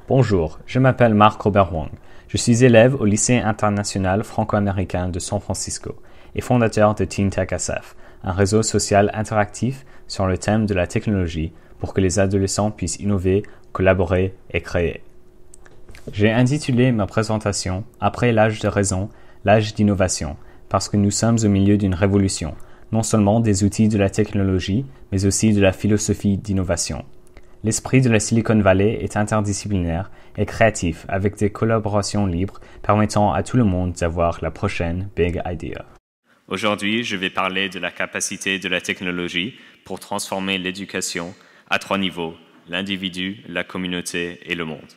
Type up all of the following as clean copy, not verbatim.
Bonjour, je m'appelle Marc Robert Wong. Je suis élève au lycée international franco-américain de San Francisco et fondateur de TeenTech SF, un réseau social interactif sur le thème de la technologie pour que les adolescents puissent innover, collaborer et créer. J'ai intitulé ma présentation « Après l'âge de raison, l'âge d'innovation » parce que nous sommes au milieu d'une révolution, non seulement des outils de la technologie, mais aussi de la philosophie d'innovation. L'esprit de la Silicon Valley est interdisciplinaire et créatif avec des collaborations libres permettant à tout le monde d'avoir la prochaine big idea. Aujourd'hui, je vais parler de la capacité de la technologie pour transformer l'éducation à 3 niveaux, l'individu, la communauté et le monde.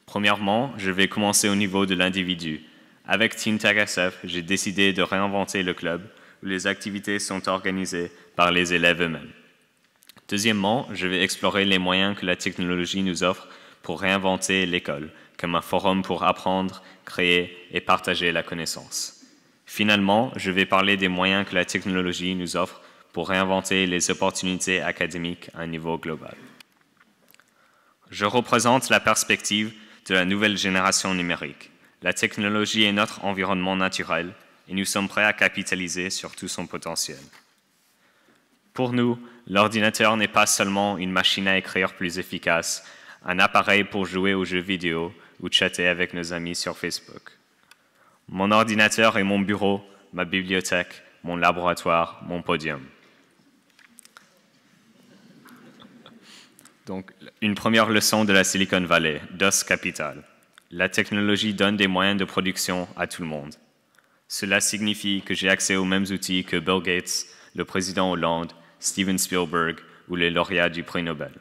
Premièrement, je vais commencer au niveau de l'individu. Avec TeenTech SF, j'ai décidé de réinventer le club où les activités sont organisées par les élèves eux-mêmes. Deuxièmement, je vais explorer les moyens que la technologie nous offre pour réinventer l'école, comme un forum pour apprendre, créer et partager la connaissance. Finalement, je vais parler des moyens que la technologie nous offre pour réinventer les opportunités académiques à un niveau global. Je représente la perspective de la nouvelle génération numérique. La technologie est notre environnement naturel et nous sommes prêts à capitaliser sur tout son potentiel. Pour nous, l'ordinateur n'est pas seulement une machine à écrire plus efficace, un appareil pour jouer aux jeux vidéo ou chatter avec nos amis sur Facebook. Mon ordinateur est mon bureau, ma bibliothèque, mon laboratoire, mon podium. Donc, une première leçon de la Silicon Valley, DOS Capital. La technologie donne des moyens de production à tout le monde. Cela signifie que j'ai accès aux mêmes outils que Bill Gates, le président Hollande, Steven Spielberg ou les lauréats du prix Nobel.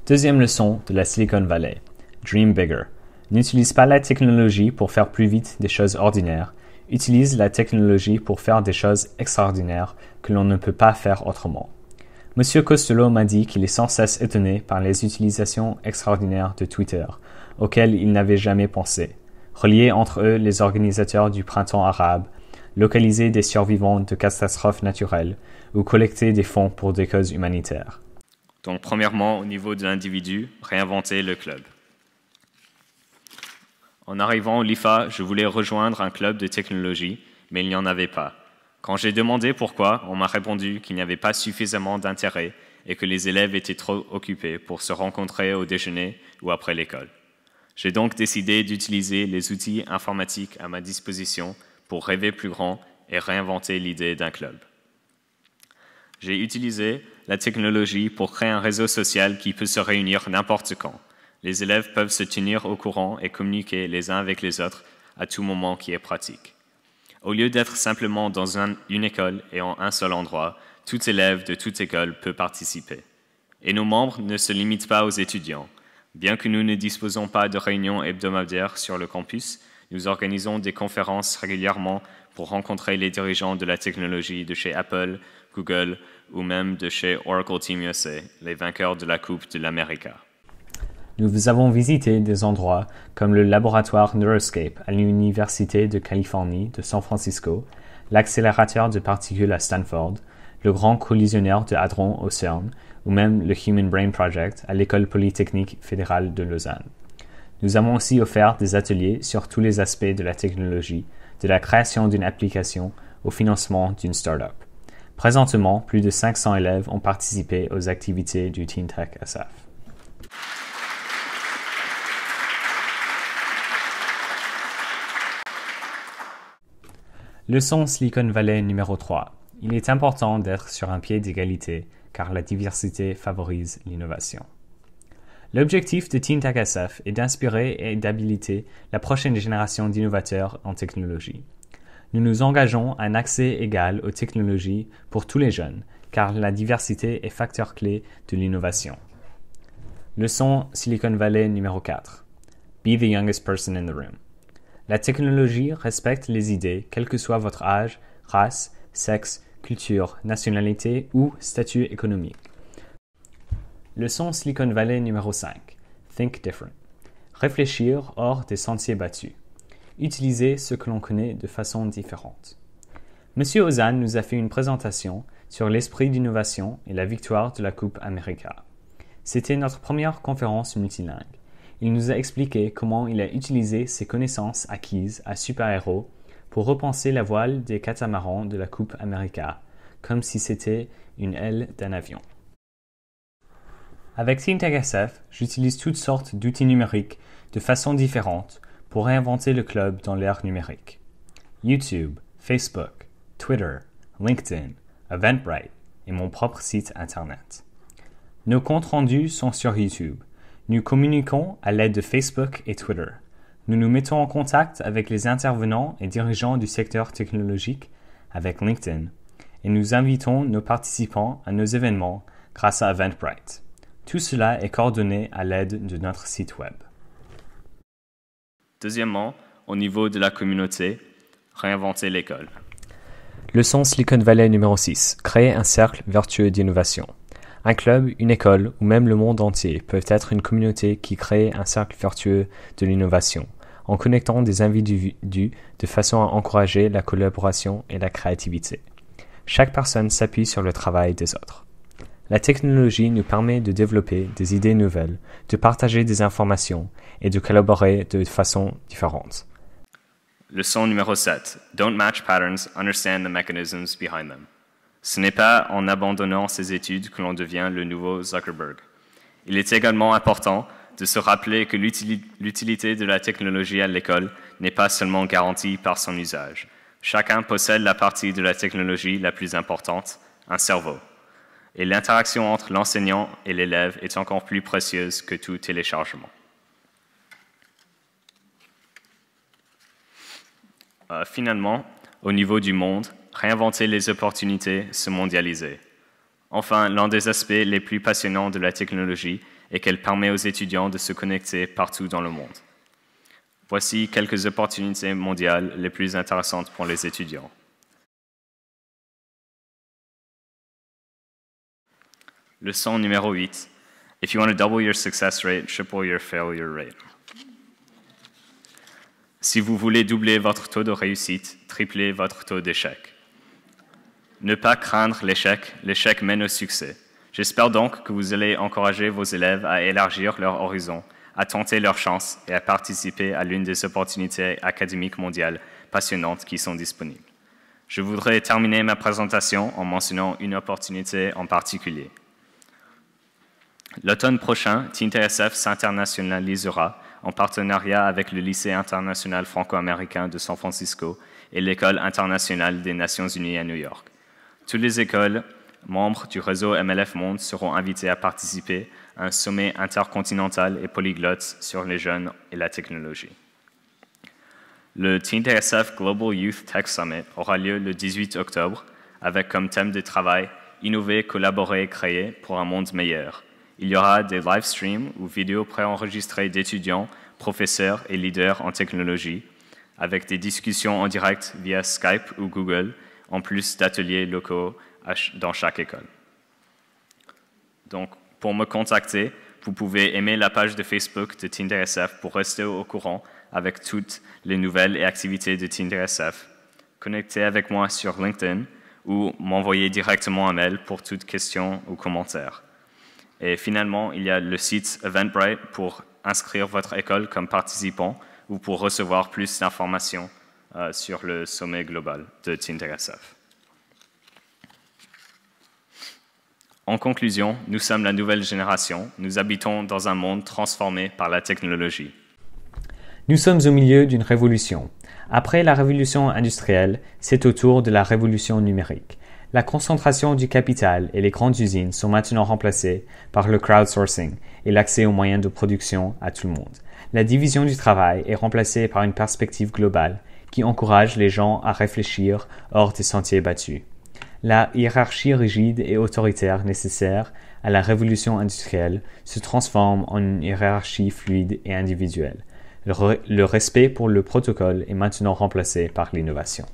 Deuxième leçon de la Silicon Valley. Dream bigger. N'utilise pas la technologie pour faire plus vite des choses ordinaires. Utilise la technologie pour faire des choses extraordinaires que l'on ne peut pas faire autrement. Monsieur Costello m'a dit qu'il est sans cesse étonné par les utilisations extraordinaires de Twitter, auxquelles il n'avait jamais pensé. Relier entre eux les organisateurs du printemps arabe, localiser des survivants de catastrophes naturelles ou collecter des fonds pour des causes humanitaires. Donc, premièrement, au niveau de l'individu, réinventer le club. En arrivant au LIFA, je voulais rejoindre un club de technologie, mais il n'y en avait pas. Quand j'ai demandé pourquoi, on m'a répondu qu'il n'y avait pas suffisamment d'intérêt et que les élèves étaient trop occupés pour se rencontrer au déjeuner ou après l'école. J'ai donc décidé d'utiliser les outils informatiques à ma disposition pour rêver plus grand et réinventer l'idée d'un club. J'ai utilisé la technologie pour créer un réseau social qui peut se réunir n'importe quand. Les élèves peuvent se tenir au courant et communiquer les uns avec les autres à tout moment qui est pratique. Au lieu d'être simplement dans une école et en un seul endroit, tout élève de toute école peut participer. Et nos membres ne se limitent pas aux étudiants. Bien que nous ne disposons pas de réunions hebdomadaires sur le campus, nous organisons des conférences régulièrement pour rencontrer les dirigeants de la technologie de chez Apple, Google ou même de chez Oracle Team USA, les vainqueurs de la Coupe de l'Amérique. Nous avons visité des endroits comme le laboratoire Neuroscape à l'Université de Californie de San Francisco, l'accélérateur de particules à Stanford, le grand collisionnaire de hadrons au CERN ou même le Human Brain Project à l'École polytechnique fédérale de Lausanne. Nous avons aussi offert des ateliers sur tous les aspects de la technologie, de la création d'une application au financement d'une start-up. Présentement, plus de 500 élèves ont participé aux activités du TeenTech SF. Leçon Silicon Valley numéro 3. Il est important d'être sur un pied d'égalité car la diversité favorise l'innovation. L'objectif de TeenTech SF est d'inspirer et d'habiliter la prochaine génération d'innovateurs en technologie. Nous nous engageons à un accès égal aux technologies pour tous les jeunes, car la diversité est facteur clé de l'innovation. Leçon Silicon Valley numéro 4. Be the youngest person in the room. La technologie respecte les idées, quel que soit votre âge, race, sexe, culture, nationalité ou statut économique. Leçon Silicon Valley numéro 5. Think different. Réfléchir hors des sentiers battus. Utiliser ce que l'on connaît de façon différente. Monsieur Ozan nous a fait une présentation sur l'esprit d'innovation et la victoire de la Coupe América. C'était notre première conférence multilingue. Il nous a expliqué comment il a utilisé ses connaissances acquises à Super Héros pour repenser la voile des catamarans de la Coupe America, comme si c'était une aile d'un avion. Avec ThinkTechSF, j'utilise toutes sortes d'outils numériques de façon différente pour réinventer le club dans l'ère numérique. YouTube, Facebook, Twitter, LinkedIn, Eventbrite et mon propre site Internet. Nos comptes rendus sont sur YouTube. Nous communiquons à l'aide de Facebook et Twitter. Nous nous mettons en contact avec les intervenants et dirigeants du secteur technologique avec LinkedIn et nous invitons nos participants à nos événements grâce à Eventbrite. Tout cela est coordonné à l'aide de notre site web. Deuxièmement, au niveau de la communauté, réinventer l'école. Leçon Silicon Valley numéro 6. Créer un cercle vertueux d'innovation. Un club, une école ou même le monde entier peuvent être une communauté qui crée un cercle vertueux de l'innovation, en connectant des individus de façon à encourager la collaboration et la créativité. Chaque personne s'appuie sur le travail des autres. La technologie nous permet de développer des idées nouvelles, de partager des informations et de collaborer de façon différente. Leçon numéro 7. Don't match patterns, understand the mechanisms behind them. Ce n'est pas en abandonnant ses études que l'on devient le nouveau Zuckerberg. Il est également important de se rappeler que l'utilité de la technologie à l'école n'est pas seulement garantie par son usage. Chacun possède la partie de la technologie la plus importante, un cerveau. Et l'interaction entre l'enseignant et l'élève est encore plus précieuse que tout téléchargement. Finalement, au niveau du monde, réinventer les opportunités, se mondialiser. Enfin, l'un des aspects les plus passionnants de la technologie est qu'elle permet aux étudiants de se connecter partout dans le monde. Voici quelques opportunités mondiales les plus intéressantes pour les étudiants. Leçon numéro 8. If you want to double your success rate, triple your failure rate. Si vous voulez doubler votre taux de réussite, triplez votre taux d'échec. Ne pas craindre l'échec, l'échec mène au succès. J'espère donc que vous allez encourager vos élèves à élargir leur horizon, à tenter leur chance et à participer à l'une des opportunités académiques mondiales passionnantes qui sont disponibles. Je voudrais terminer ma présentation en mentionnant une opportunité en particulier. L'automne prochain, ThinkTechSF s'internationalisera en partenariat avec le lycée international franco-américain de San Francisco et l'École internationale des Nations unies à New York. Toutes les écoles membres du réseau MLF Monde seront invitées à participer à un sommet intercontinental et polyglotte sur les jeunes et la technologie. Le ThinkTechSF Global Youth Tech Summit aura lieu le 18 octobre avec comme thème de travail « Innover, collaborer, créer pour un monde meilleur ». Il y aura des live streams ou vidéos préenregistrées d'étudiants, professeurs et leaders en technologie, avec des discussions en direct via Skype ou Google, en plus d'ateliers locaux dans chaque école. Donc, pour me contacter, vous pouvez aimer la page de Facebook de ThinkTechSF pour rester au courant avec toutes les nouvelles et activités de ThinkTechSF. Connectez avec moi sur LinkedIn ou m'envoyer directement un mail pour toute question ou commentaire. Et finalement, il y a le site Eventbrite pour inscrire votre école comme participant ou pour recevoir plus d'informations sur le sommet global de ThinkTechSF. En conclusion, nous sommes la nouvelle génération. Nous habitons dans un monde transformé par la technologie. Nous sommes au milieu d'une révolution. Après la révolution industrielle, c'est au tour de la révolution numérique. La concentration du capital et les grandes usines sont maintenant remplacées par le crowdsourcing et l'accès aux moyens de production à tout le monde. La division du travail est remplacée par une perspective globale qui encourage les gens à réfléchir hors des sentiers battus. La hiérarchie rigide et autoritaire nécessaire à la révolution industrielle se transforme en une hiérarchie fluide et individuelle. Le respect pour le protocole est maintenant remplacé par l'innovation.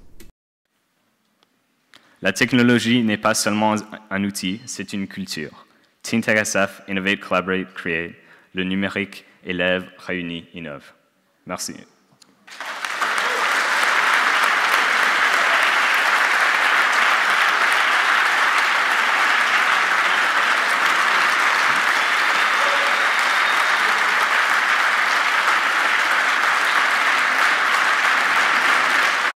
La technologie n'est pas seulement un outil, c'est une culture. ThinkTechSF, Innovate, Collaborate, Create. Le numérique élève, réunit, innove. Merci.